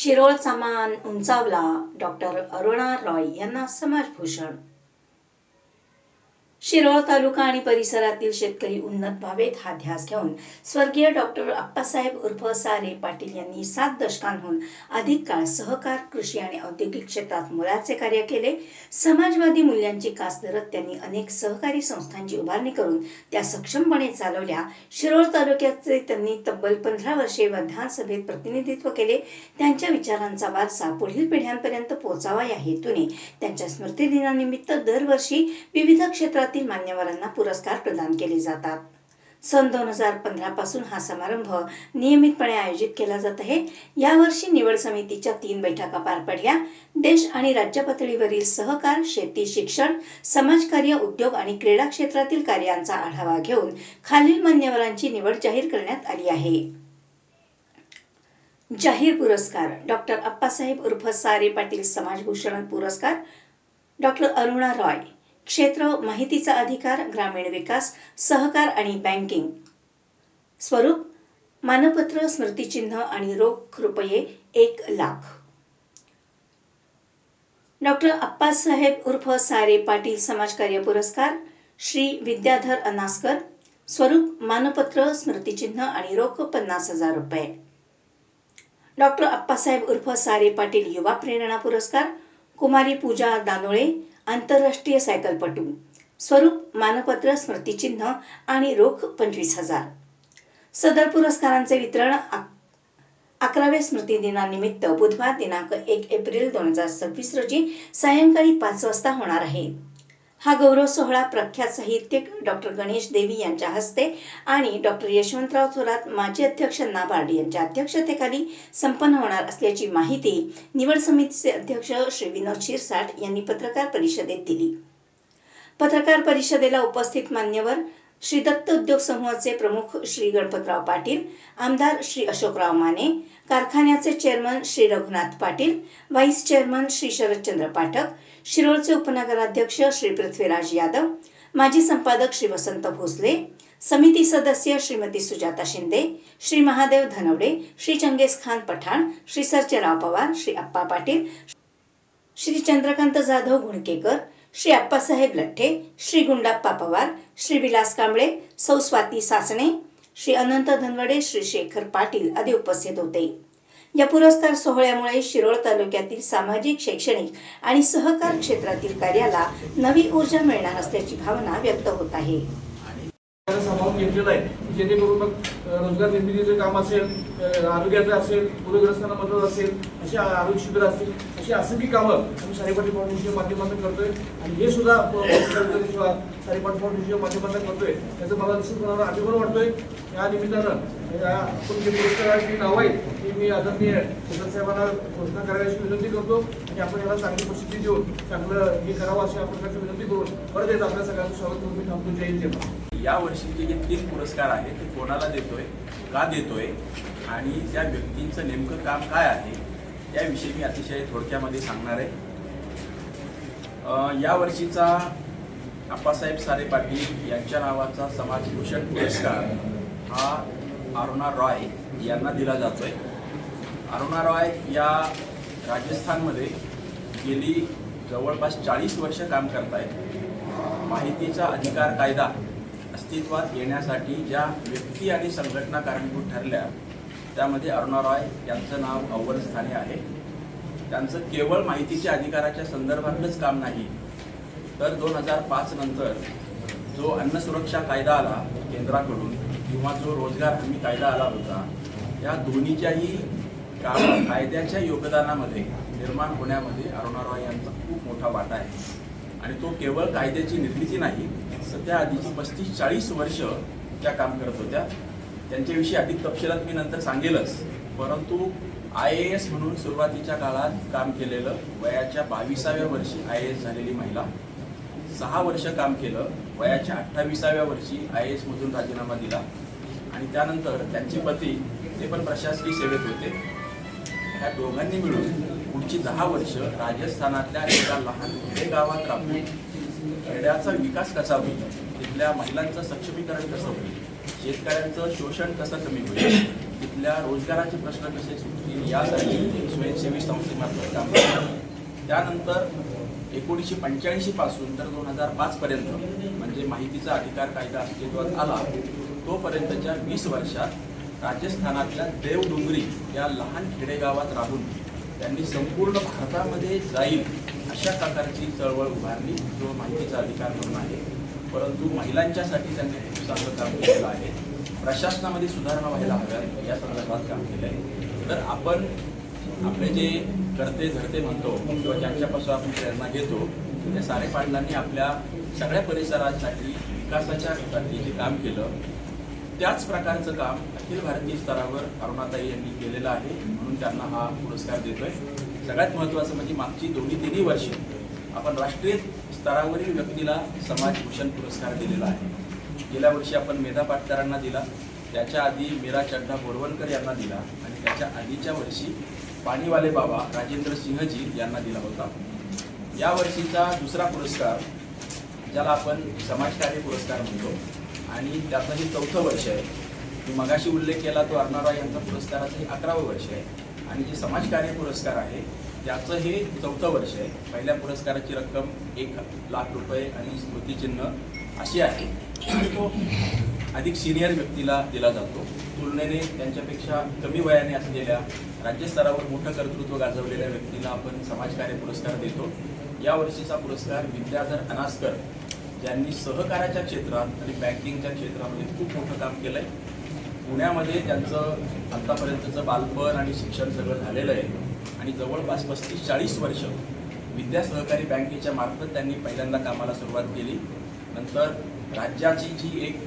शिरोळचा मान उंचावला. डॉक्टर अरुणा रॉय यांना समाजभूषण. शिरोळ तालुका आणि परिसरातील शेतकरी उन्नत व्हावेत हा ध्यास घेऊन स्वर्गीय डॉक्टर अप्पासाहेब उर्फ सारे पाटील यांनी 7 दशकांहून अधिक काळ सहकार, कृषी आणि औद्योगिक क्षेत्रात मोलाचे कार्य केले. समाजवादी मूल्यांची कास धरत त्यांनी अनेक सहकारी संस्थांची उभारणी करून त्या सक्षमपणे चालवल्या. शिरोळ तालुक्याचे त्यांनी तब्बल 15 वर्षे विधानसभेत प्रतिनिधित्व केले. त्यांच्या विचारांचा वारसा पुढील पिढ्यांपर्यंत पोहोचावा या हेतूने त्यांच्या स्मृतिदिनानिमित्त दरवर्षी विविध क्षेत्रात मान्यवरांना पुरस्कार प्रदान केले जातात. सन 2015 पासून हा समारंभ नियमितपणे आयोजित केला जात आहे. यावर्षी निवड समितीच्या 3 बैठका पार पडल्या. देश आणि राज्य पातळीवरील सहकार, शेती, शिक्षण, समाजकार्य, उद्योग आणि क्रीडा क्षेत्रातील कार्यांचा आढावा घेऊन खालील मान्यवरांची निवड जाहीर करण्यात आली आहे. जाहीर पुरस्कार: डॉक्टर अप्पासाहेब उर्फ सारे पाटील समाजभूषण पुरस्कार, डॉक्टर अरुणा रॉय, क्षेत्र माहितीचा अधिकार, ग्रामीण विकास, सहकार आणि बँकिंग, स्वरूप मानपत्र, स्मृतिचिन्ह आणि रोख रुपये 1,00,000. डॉक्टर अप्पासाहेब उर्फ सारे पाटील समाजकार्य पुरस्कार, श्री विद्याधर अनासकर, स्वरूप मानपत्र, स्मृतिचिन्ह आणि रोख 50,000 रुपये. डॉक्टर अप्पासाहेब उर्फ सारे पाटील युवा प्रेरणा पुरस्कार, कुमारी पूजा दानोळे, आंतरराष्ट्रीय सायकलपटू, स्वरूप मानपत्र, स्मृतिचिन्ह आणि रोख 25,000. सदर पुरस्कारांचे वितरण 11व्या स्मृतिदिनानिमित्त बुधवार दिनांक 1 एप्रिल 2026 रोजी सायंकाळी 5 वाजता होणार आहे. हा गौरव सोहळा प्रख्यात साहित्यिक डॉक्टर गणेश देवी यांच्या हस्ते आणि डॉक्टर यशवंतराव थोरात माजी अध्यक्ष नाबार्ड यांच्या अध्यक्षतेखाली संपन्न होणार असल्याची माहिती निवड समितीचे अध्यक्ष श्री विनोद शिरसाट यांनी पत्रकार परिषदेत दिली. पत्रकार परिषदेला उपस्थित मान्यवर श्री दत्त उद्योग समूहाचे प्रमुख श्री गणपतराव पाटील, आमदार श्री अशोकराव माने, कारखान्याचे chairman Shri Raghunath Patil, vice chairman Shri Sharadchandra Pathak, शिरोळचे उपनगराध्यक्ष श्री पृथ्वीराज यादव, माजी संपादक श्री वसंत भोसले, समिती सदस्य श्रीमती सुजाता शिंदे, श्री महादेव धनवडे, श्री चंगेज खान पठाण, श्री सर्जेराव पवार, श्री अप्पा पाटील, श्री चंद्रकांत जाधव गुणकेकर, श्री अप्पासाहेब लठ्ठे, श्री गुंडाप्पा पवार, श्री विलास कांबळे, सौ स्वाती सासणे, श्री अनंत धनवडे, श्री शेखर पाटील आदी उपस्थित होते. या पुरस्कार सोहळ्यामुळे शिरोळ तालुक्यातील सामाजिक, शैक्षणिक आणि सहकार क्षेत्रातील कार्याला नवी ऊर्जा मिळणार असल्याची भावना व्यक्त होत आहे. सामावून घेतलेलं आहे जेणेकरून मग रोजगार निर्मितीचं काम असेल, आरोग्याचं असेल, पूरग्रस्तांना मदत असेल, अशी आरोग्य शिबिर असतील, अशी असंख्य कामं आम्ही सारेपाटी फाउंडेशनच्या माध्यमातून करतोय आणि हे सुद्धा सारेपाटी फाउंडेशनच्या माध्यमातून करतोय. त्याचं मला निश्चितपणानं अभिमान वाटतोय. या निमित्तानं आपण जे पुरस्काराची नाव आहे ती मी आदरणीय साहेबांना घोषणा करायची विनंती करतो आणि आपण याला चांगली प्रसिद्धी देऊन चांगलं हे करावं अशी आपण विनंती करून परत येत आपल्या सगळ्यांचं स्वागत करून मी थांबतो. जय हिंद. या वर्षीचे जे 3 पुरस्कार आहेत ते कोणाला देतोय, का देतोय आणि त्या व्यक्तींचं नेमकं काम काय आहे याविषयी मी अतिशय थोडक्यामध्ये सांगणार आहे. या वर्षीचा अप्पासाहेब सारे पाटील यांच्या नावाचा समाजभूषण पुरस्कार हा अरुणा रॉय यांना दिला जातोय. अरुणा रॉय या राजस्थानमध्ये गेली जवळपास 40 वर्ष काम करतायत. माहितीचा अधिकार कायदा अस्तित्वात येण्यासाठी ज्या व्यक्ती आणि संघटना कारणीभूत ठरल्या त्यामध्ये अरुणा रॉय यांचं नाव अव्वल स्थानी आहे. त्यांचं केवळ माहितीच्या अधिकाराच्या संदर्भातलंच काम नाही तर 2005 नंतर जो अन्न सुरक्षा कायदा आला केंद्राकडून किंवा जो रोजगार हमी कायदा आला होता या दोन्हीच्याही कायद्याच्या योगदानामध्ये निर्माण होण्यामध्ये अरुणा रॉय यांचा खूप मोठा वाटा आहे. आणि तो केवळ कायद्याची निर्मिती नाही, सध्या आधीची 35-40 वर्ष त्या काम करत होत्या. त्यांच्याविषयी अधिक तपशिलात मी नंतर सांगेलच. परंतु IAS म्हणून सुरुवातीच्या काळात काम केलेलं, वयाच्या 22व्या वर्षी IAS झालेली महिला, 6 वर्ष काम केलं, वयाच्या 28व्या वर्षी IAS मधून राजीनामा दिला आणि त्यानंतर त्यांचे पती ते पण प्रशासकीय सेवेत होते. ह्या दोघांनी मिळून पुढची 10 वर्ष राजस्थानातल्या एका लहान गावात राहून खेड्याचा विकास कसा होईल, तिथल्या महिलांचं सक्षमीकरण कसं होईल, शेतकऱ्यांचं शोषण कसं कमी होईल, तिथल्या रोजगाराचे प्रश्न कसे सुटतील होतील यासाठी स्वयंसेवी संस्थेमार्फत काम केलं. त्यानंतर 1985 पासून तर 2005 पर्यंत म्हणजे माहितीचा अधिकार कायदा अस्तित्वात आला तोपर्यंतच्या 20 वर्षात राजस्थानातल्या देवडुंगरी या लहान खेडेगावात राहून त्यांनी संपूर्ण भारतामध्ये जाईल अशा प्रकारची चळवळ उभारली जो माहितीचा अधिकार म्हणून आहे. परंतु महिलांच्यासाठी त्यांनी खूप चांगलं काम केलेलं आहे. प्रशासनामध्ये सुधारणा व्हायला हव्यात या संदर्भात काम केलं आहे. तर आपण आपले जे करते धरते म्हणतो किंवा ज्यांच्यापासून आपण प्रेरणा घेतो त्या सारे पाटलांनी आपल्या सगळ्या परिसरासाठी विकासाच्या जे काम केलं त्याच प्रकारचं काम अखिल भारतीय स्तरावर अरुणाताई यांनी केलेलं आहे म्हणून त्यांना हा पुरस्कार देतोय. सगळ्यात महत्त्वाचं म्हणजे मागची 2-3 वर्ष आपण राष्ट्रीय स्तरावरील व्यक्तीला समाजभूषण पुरस्कार दिलेला आहे. गेल्या वर्षी आपण मेधा पाटकरांना दिला, त्याच्या आधी मीरा चड्ढा बोरवणकर यांना दिला आणि त्याच्या आधीच्या वर्षी पाणीवाले बाबा राजेंद्र सिंहजी यांना दिला होता. या वर्षीचा दुसरा पुरस्कार ज्याला आपण समाजकार्य पुरस्कार म्हणतो आणि त्याचं हे 4थं वर्ष आहे. मी मगाशी उल्लेख केला तो अरुणा रॉय यांचा पुरस्काराचं हे 11वं वर्ष आहे आणि जे समाजकार्य पुरस्कार आहे त्याचं हे 4थं वर्ष आहे. पहिल्या पुरस्काराची रक्कम 1 लाख रुपये आणि स्मृतिचिन्ह अशी आहे आणि तो अधिक सिनियर व्यक्तीला दिला जातो. तुलनेने त्यांच्यापेक्षा कमी वयाने असलेल्या राज्यस्तरावर मोठं कर्तृत्व गाजवलेल्या व्यक्तीला आपण समाजकार्य पुरस्कार देतो. या वर्षीचा पुरस्कार विद्याधर अनास्कर ज्यांनी सहकार्याच्या क्षेत्रात आणि बँकिंगच्या क्षेत्रामध्ये खूप मोठं काम केलं आहे. पुण्यामध्ये त्यांचं आत्तापर्यंतचं बालपण आणि शिक्षण सगळं झालेलं आहे आणि जवळपास 35-40 वर्ष विद्या सहकारी बँकेच्या मार्फत त्यांनी पहिल्यांदा कामाला सुरुवात केली. नंतर राज्याची जी एक